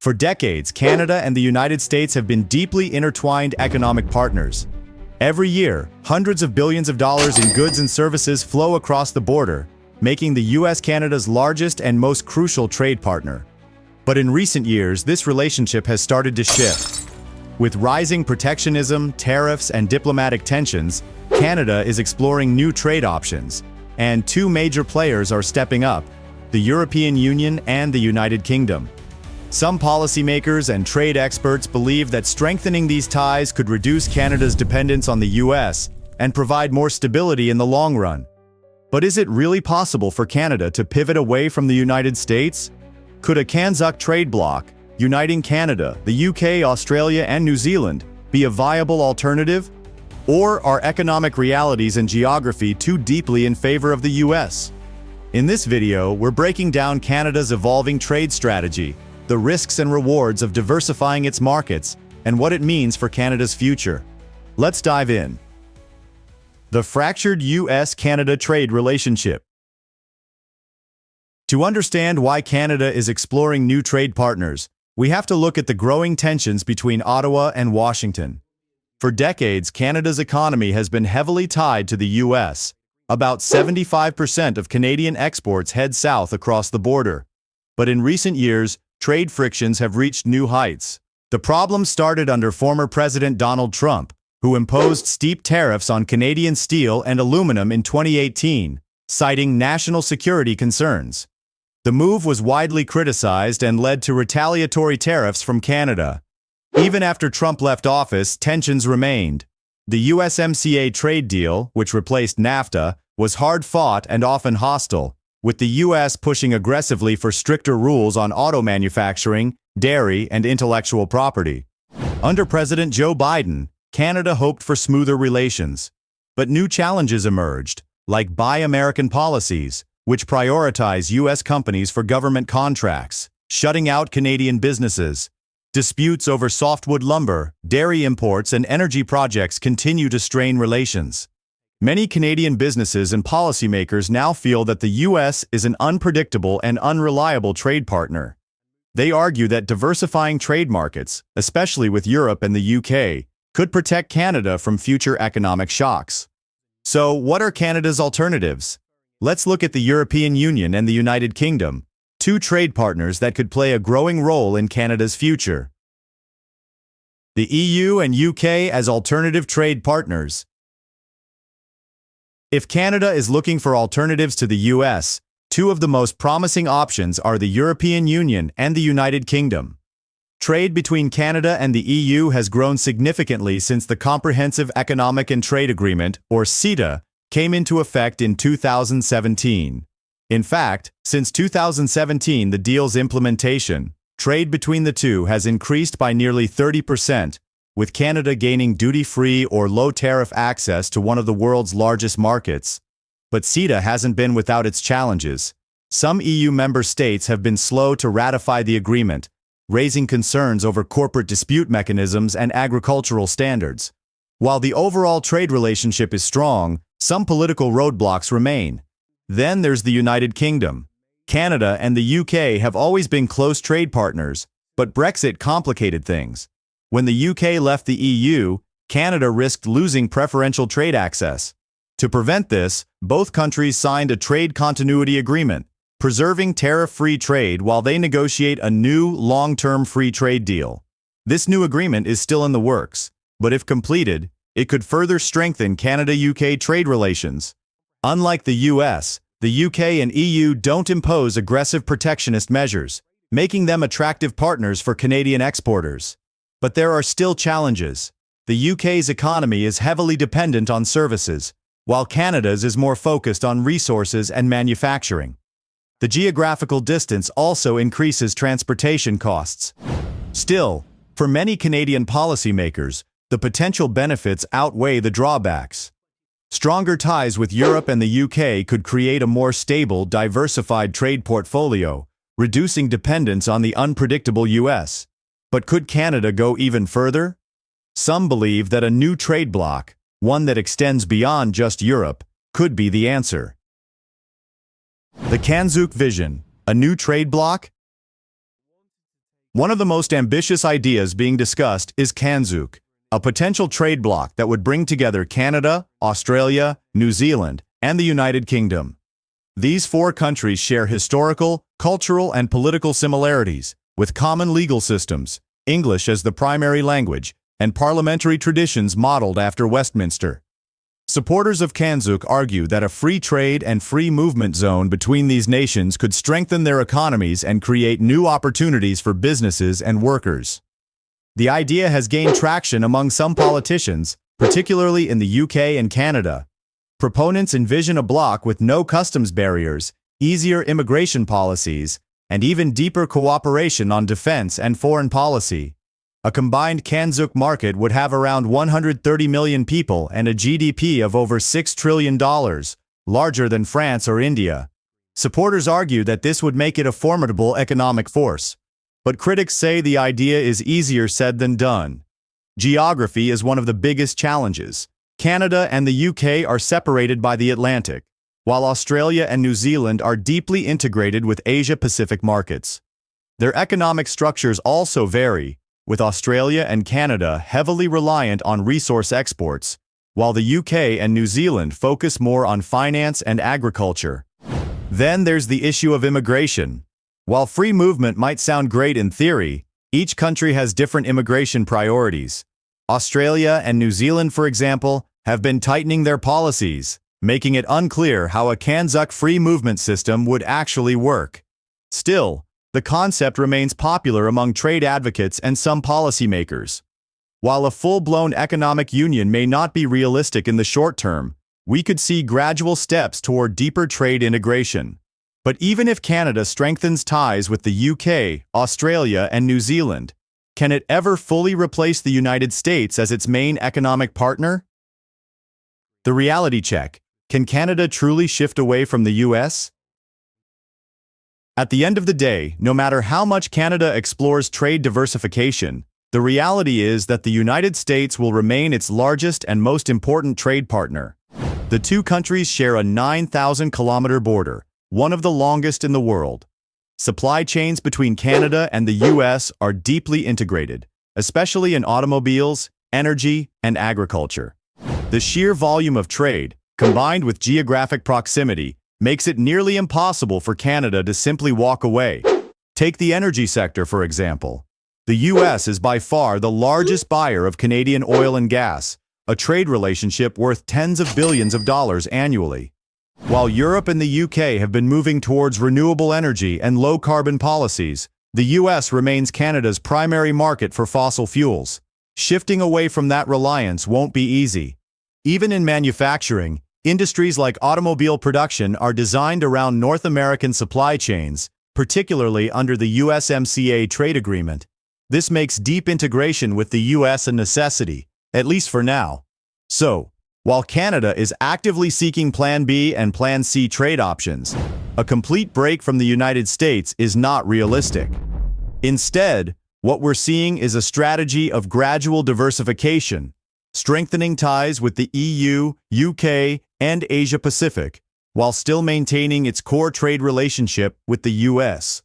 For decades, Canada and the United States have been deeply intertwined economic partners. Every year, hundreds of billions of dollars in goods and services flow across the border, making the US Canada's largest and most crucial trade partner. But in recent years, this relationship has started to shift. With rising protectionism, tariffs, and diplomatic tensions, Canada is exploring new trade options, and two major players are stepping up: the European Union and the United Kingdom. Some policymakers and trade experts believe that strengthening these ties could reduce Canada's dependence on the US and provide more stability in the long run. But is it really possible for Canada to pivot away from the United States? Could a CANZUK trade bloc, uniting Canada, the UK, Australia, and New Zealand, be a viable alternative? Or are economic realities and geography too deeply in favor of the US? In this video, we're breaking down Canada's evolving trade strategy, the risks and rewards of diversifying its markets, and what it means for Canada's future. Let's dive in. The fractured US-Canada trade relationship. To understand why Canada is exploring new trade partners, we have to look at the growing tensions between Ottawa and Washington. For decades, Canada's economy has been heavily tied to the US. About 75% of Canadian exports head south across the border. But in recent years, trade frictions have reached new heights. The problem started under former President Donald Trump, who imposed steep tariffs on Canadian steel and aluminum in 2018, citing national security concerns. The move was widely criticized and led to retaliatory tariffs from Canada. Even after Trump left office, tensions remained. The USMCA trade deal, which replaced NAFTA, was hard-fought and often hostile, with the US pushing aggressively for stricter rules on auto manufacturing, dairy, and intellectual property. Under President Joe Biden, Canada hoped for smoother relations. But new challenges emerged, like Buy American policies, which prioritize US companies for government contracts, shutting out Canadian businesses. Disputes over softwood lumber, dairy imports, and energy projects continue to strain relations. Many Canadian businesses and policymakers now feel that the US is an unpredictable and unreliable trade partner. They argue that diversifying trade markets, especially with Europe and the UK, could protect Canada from future economic shocks. So, what are Canada's alternatives? Let's look at the European Union and the United Kingdom, two trade partners that could play a growing role in Canada's future. The EU and UK as alternative trade partners. If Canada is looking for alternatives to the US, two of the most promising options are the European Union and the United Kingdom. Trade between Canada and the EU has grown significantly since the Comprehensive Economic and Trade Agreement, or CETA, came into effect in 2017. In fact, since 2017, the deal's implementation, trade between the two has increased by nearly 30%, with Canada gaining duty-free or low-tariff access to one of the world's largest markets. But CETA hasn't been without its challenges. Some EU member states have been slow to ratify the agreement, raising concerns over corporate dispute mechanisms and agricultural standards. While the overall trade relationship is strong, some political roadblocks remain. Then there's the United Kingdom. Canada and the UK have always been close trade partners, but Brexit complicated things. When the UK left the EU, Canada risked losing preferential trade access. To prevent this, both countries signed a trade continuity agreement, preserving tariff-free trade while they negotiate a new, long-term free trade deal. This new agreement is still in the works, but if completed, it could further strengthen Canada-UK trade relations. Unlike the US, the UK and EU don't impose aggressive protectionist measures, making them attractive partners for Canadian exporters. But there are still challenges. The UK's economy is heavily dependent on services, while Canada's is more focused on resources and manufacturing. The geographical distance also increases transportation costs. Still, for many Canadian policymakers, the potential benefits outweigh the drawbacks. Stronger ties with Europe and the UK could create a more stable, diversified trade portfolio, reducing dependence on the unpredictable US. But could Canada go even further? Some believe that a new trade bloc, one that extends beyond just Europe, could be the answer. The CANZUK vision, a new trade bloc? One of the most ambitious ideas being discussed is CANZUK, a potential trade bloc that would bring together Canada, Australia, New Zealand, and the United Kingdom. These four countries share historical, cultural, and political similarities, with common legal systems, English as the primary language, and parliamentary traditions modeled after Westminster. Supporters of CANZUK argue that a free trade and free movement zone between these nations could strengthen their economies and create new opportunities for businesses and workers. The idea has gained traction among some politicians, particularly in the UK and Canada. Proponents envision a bloc with no customs barriers, easier immigration policies, and even deeper cooperation on defense and foreign policy. A combined CANZUK market would have around 130 million people and a GDP of over $6 trillion, larger than France or India. Supporters argue that this would make it a formidable economic force. But critics say the idea is easier said than done. Geography is one of the biggest challenges. Canada and the UK are separated by the Atlantic, while Australia and New Zealand are deeply integrated with Asia-Pacific markets. Their economic structures also vary, with Australia and Canada heavily reliant on resource exports, while the UK and New Zealand focus more on finance and agriculture. Then there's the issue of immigration. While free movement might sound great in theory, each country has different immigration priorities. Australia and New Zealand, for example, have been tightening their policies, making it unclear how a CANZUK free movement system would actually work. Still, the concept remains popular among trade advocates and some policymakers. While a full-blown economic union may not be realistic in the short term, we could see gradual steps toward deeper trade integration. But even if Canada strengthens ties with the UK, Australia, and New Zealand, can it ever fully replace the United States as its main economic partner? The reality check: can Canada truly shift away from the US? At the end of the day, no matter how much Canada explores trade diversification, the reality is that the United States will remain its largest and most important trade partner. The two countries share a 9,000-kilometer border, one of the longest in the world. Supply chains between Canada and the US are deeply integrated, especially in automobiles, energy, and agriculture. The sheer volume of trade, combined with geographic proximity, makes it nearly impossible for Canada to simply walk away. Take the energy sector, for example. The US is by far the largest buyer of Canadian oil and gas, a trade relationship worth tens of billions of dollars annually. While Europe and the UK have been moving towards renewable energy and low-carbon policies, the US remains Canada's primary market for fossil fuels. Shifting away from that reliance won't be easy. Even in manufacturing, industries like automobile production are designed around North American supply chains, particularly under the USMCA trade agreement. This makes deep integration with the US a necessity, at least for now. So, while Canada is actively seeking Plan B and Plan C trade options, a complete break from the United States is not realistic. Instead, what we're seeing is a strategy of gradual diversification, strengthening ties with the EU, UK, and Asia-Pacific, while still maintaining its core trade relationship with the US.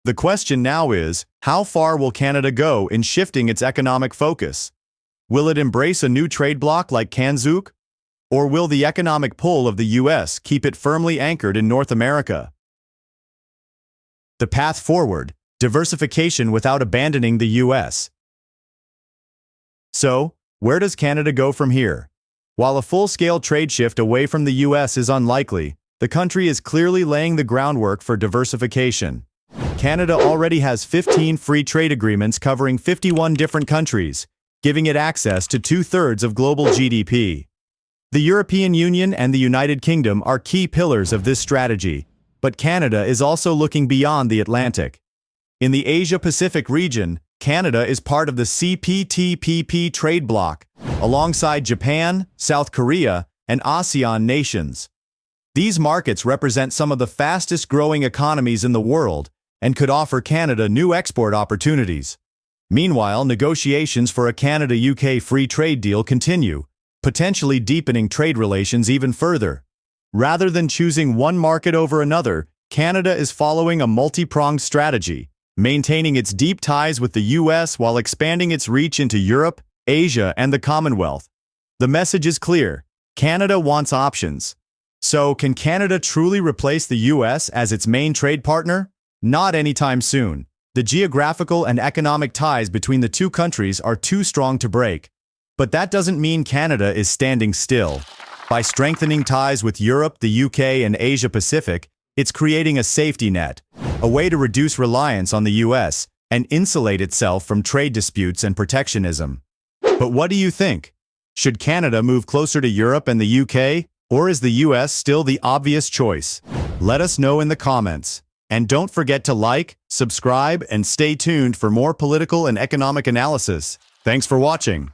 The question now is, how far will Canada go in shifting its economic focus? Will it embrace a new trade bloc like CANZUK? Or will the economic pull of the US keep it firmly anchored in North America? The path forward: diversification without abandoning the US. So, where does Canada go from here? While a full-scale trade shift away from the US is unlikely, the country is clearly laying the groundwork for diversification. Canada already has 15 free trade agreements covering 51 different countries, giving it access to 2/3 of global GDP. The European Union and the United Kingdom are key pillars of this strategy, but Canada is also looking beyond the Atlantic. In the Asia-Pacific region, Canada is part of the CPTPP trade bloc, alongside Japan, South Korea, and ASEAN nations. These markets represent some of the fastest-growing economies in the world and could offer Canada new export opportunities. Meanwhile, negotiations for a Canada-UK free trade deal continue, potentially deepening trade relations even further. Rather than choosing one market over another, Canada is following a multi-pronged strategy, maintaining its deep ties with the US while expanding its reach into Europe, Asia, and the Commonwealth. The message is clear. Canada wants options. So, can Canada truly replace the US as its main trade partner? Not anytime soon. The geographical and economic ties between the two countries are too strong to break. But that doesn't mean Canada is standing still. By strengthening ties with Europe, the UK, and Asia Pacific, it's creating a safety net, a way to reduce reliance on the US and insulate itself from trade disputes and protectionism. But what do you think? Should Canada move closer to Europe and the UK, or is the US still the obvious choice? Let us know in the comments. And don't forget to like, subscribe, and stay tuned for more political and economic analysis. Thanks for watching.